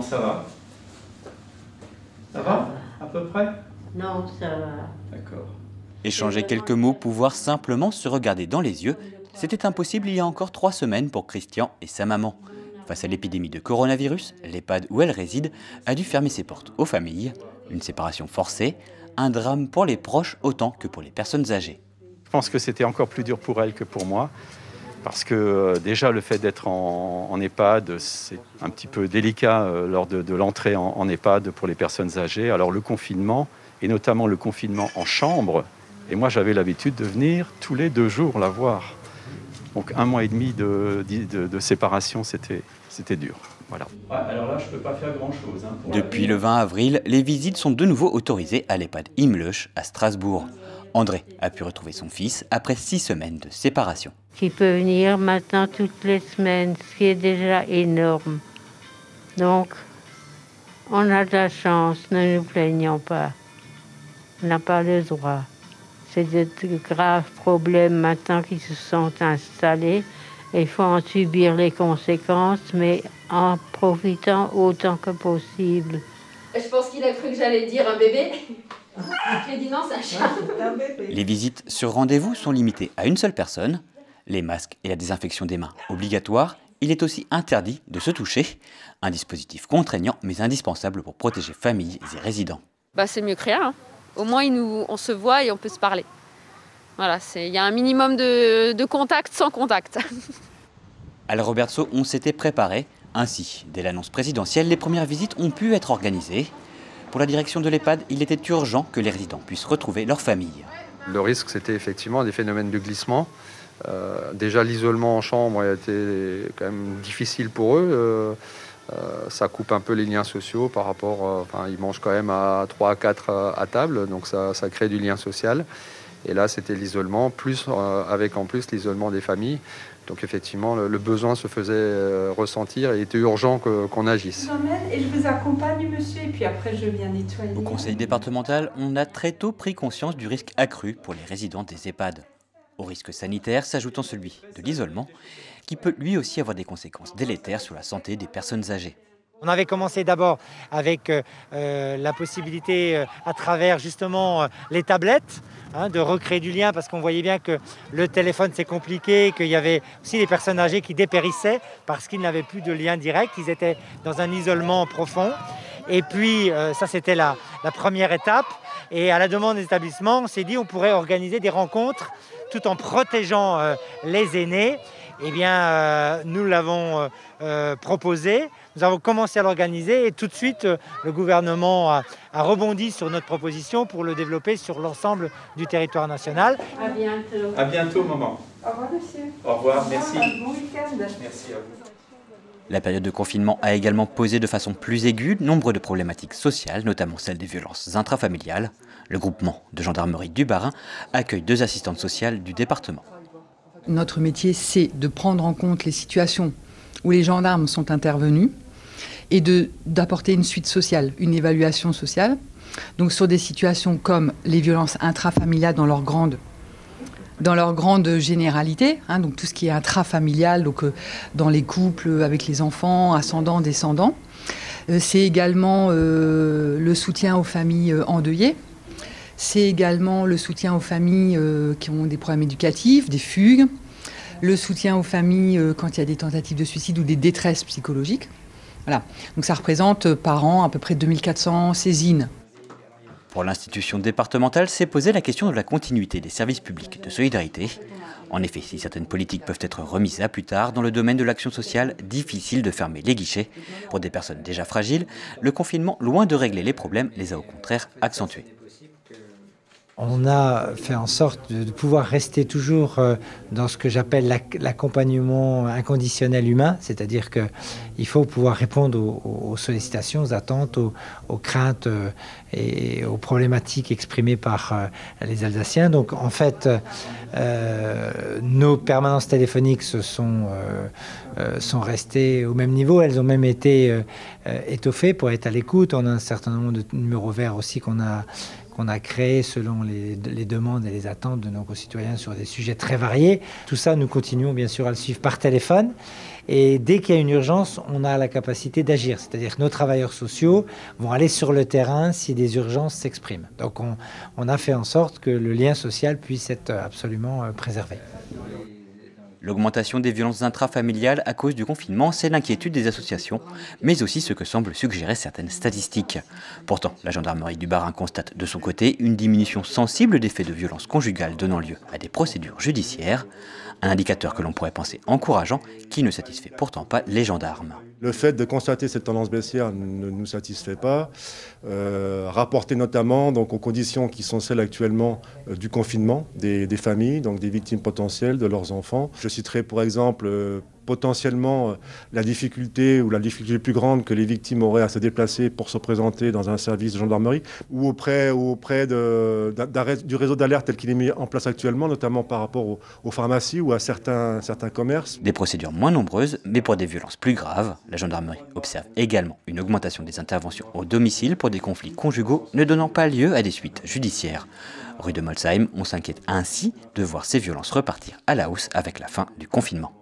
ça va? Ça va? À peu près? Non, ça va. D'accord. Échanger quelques mots, pouvoir simplement se regarder dans les yeux, c'était impossible il y a encore 3 semaines pour Christian et sa maman. Face à l'épidémie de coronavirus, l'EHPAD où elle réside a dû fermer ses portes aux familles. Une séparation forcée, un drame pour les proches autant que pour les personnes âgées. Je pense que c'était encore plus dur pour elle que pour moi. Parce que déjà le fait d'être en EHPAD, c'est un petit peu délicat lors de l'entrée en EHPAD pour les personnes âgées. Alors le confinement, et notamment le confinement en chambre, et moi j'avais l'habitude de venir tous les 2 jours la voir. Donc 1 mois et demi de séparation, c'était dur. Voilà. Ouais, alors là je ne peux pas faire grand-chose. Depuis le 20 avril, les visites sont de nouveau autorisées à l'EHPAD Imleuch à Strasbourg. André a pu retrouver son fils après 6 semaines de séparation. Qui peut venir maintenant toutes les semaines, ce qui est déjà énorme. Donc, on a de la chance, ne nous plaignons pas. On n'a pas le droit. C'est de graves problèmes maintenant qui se sont installés. Il faut en subir les conséquences, mais en profitant autant que possible. Je pense qu'il a cru que j'allais dire un bébé. J'ai dit non, c'est un chat. Les visites sur rendez-vous sont limitées à une seule personne. Les masques et la désinfection des mains obligatoires. Il est aussi interdit de se toucher. Un dispositif contraignant mais indispensable pour protéger familles et résidents. C'est mieux que rien. Hein. Au moins, on se voit et on peut se parler. Voilà, il y a un minimum de contact sans contact. À la Robertso, on s'était préparé. Ainsi, dès l'annonce présidentielle, les premières visites ont pu être organisées. Pour la direction de l'EHPAD, il était urgent que les résidents puissent retrouver leur famille. Le risque, c'était effectivement des phénomènes de glissement. Déjà, l'isolement en chambre a été quand même difficile pour eux. Ça coupe un peu les liens sociaux par rapport... ils mangent quand même à 3 à 4 à table, donc ça crée du lien social. Et là, c'était l'isolement, avec en plus l'isolement des familles. Donc effectivement, le besoin se faisait ressentir et il était urgent qu'on agisse. Je vous emmène et je vous accompagne, monsieur, et puis après je viens nettoyer. Au conseil départemental, on a très tôt pris conscience du risque accru pour les résidents des EHPAD. Au risque sanitaire s'ajoutant celui de l'isolement, qui peut lui aussi avoir des conséquences délétères sur la santé des personnes âgées. On avait commencé d'abord avec la possibilité, à travers justement les tablettes, de recréer du lien, parce qu'on voyait bien que le téléphone c'est compliqué, qu'il y avait aussi des personnes âgées qui dépérissaient parce qu'ils n'avaient plus de lien direct, ils étaient dans un isolement profond. Et puis ça c'était la première étape. Et à la demande des établissements, on s'est dit on pourrait organiser des rencontres tout en protégeant les aînés. Eh bien, nous l'avons proposé, nous avons commencé à l'organiser et tout de suite, le gouvernement a rebondi sur notre proposition pour le développer sur l'ensemble du territoire national. À bientôt. À bientôt, maman. Au revoir, monsieur. Au revoir, merci. Bon week-end. Merci à vous. La période de confinement a également posé de façon plus aiguë nombre de problématiques sociales, notamment celle des violences intrafamiliales. Le groupement de gendarmerie du Bas-Rhin accueille 2 assistantes sociales du département. Notre métier, c'est de prendre en compte les situations où les gendarmes sont intervenus et d'apporter une suite sociale, une évaluation sociale. Donc sur des situations comme les violences intrafamiliales dans leur grande généralité, donc tout ce qui est intrafamilial, donc dans les couples avec les enfants, ascendants, descendants. C'est également le soutien aux familles endeuillées. C'est également le soutien aux familles qui ont des problèmes éducatifs, des fugues, le soutien aux familles quand il y a des tentatives de suicide ou des détresses psychologiques. Voilà. Donc ça représente par an à peu près 2400 saisines. Pour l'institution départementale, s'est posée la question de la continuité des services publics de solidarité. En effet, si certaines politiques peuvent être remises à plus tard, dans le domaine de l'action sociale, difficile de fermer les guichets. Pour des personnes déjà fragiles, le confinement, loin de régler les problèmes, les a au contraire accentués. On a fait en sorte de pouvoir rester toujours dans ce que j'appelle l'accompagnement inconditionnel humain, c'est-à-dire qu'il faut pouvoir répondre aux sollicitations, aux attentes, aux craintes et aux problématiques exprimées par les Alsaciens. Donc en fait, nos permanences téléphoniques sont restées au même niveau, elles ont même été étoffées pour être à l'écoute. On a un certain nombre de numéros verts aussi qu'on a qu'on a créé selon les demandes et les attentes de nos concitoyens sur des sujets très variés. Tout ça, nous continuons bien sûr à le suivre par téléphone. Et dès qu'il y a une urgence, on a la capacité d'agir. C'est-à-dire que nos travailleurs sociaux vont aller sur le terrain si des urgences s'expriment. Donc on a fait en sorte que le lien social puisse être absolument préservé. L'augmentation des violences intrafamiliales à cause du confinement, c'est l'inquiétude des associations, mais aussi ce que semblent suggérer certaines statistiques. Pourtant, la gendarmerie du Bas-Rhin constate de son côté une diminution sensible des faits de violences conjugales donnant lieu à des procédures judiciaires, un indicateur que l'on pourrait penser encourageant, qui ne satisfait pourtant pas les gendarmes. Le fait de constater cette tendance baissière ne nous satisfait pas, rapporté notamment donc, aux conditions qui sont celles actuellement du confinement des familles, donc des victimes potentielles de leurs enfants. Je citerai pour exemple potentiellement la difficulté plus grande que les victimes auraient à se déplacer pour se présenter dans un service de gendarmerie ou auprès du réseau d'alerte tel qu'il est mis en place actuellement, notamment par rapport aux pharmacies ou à certains commerces. Des procédures moins nombreuses, mais pour des violences plus graves. La gendarmerie observe également une augmentation des interventions au domicile pour des conflits conjugaux ne donnant pas lieu à des suites judiciaires. Rue de Molsheim, on s'inquiète ainsi de voir ces violences repartir à la hausse avec la fin du confinement.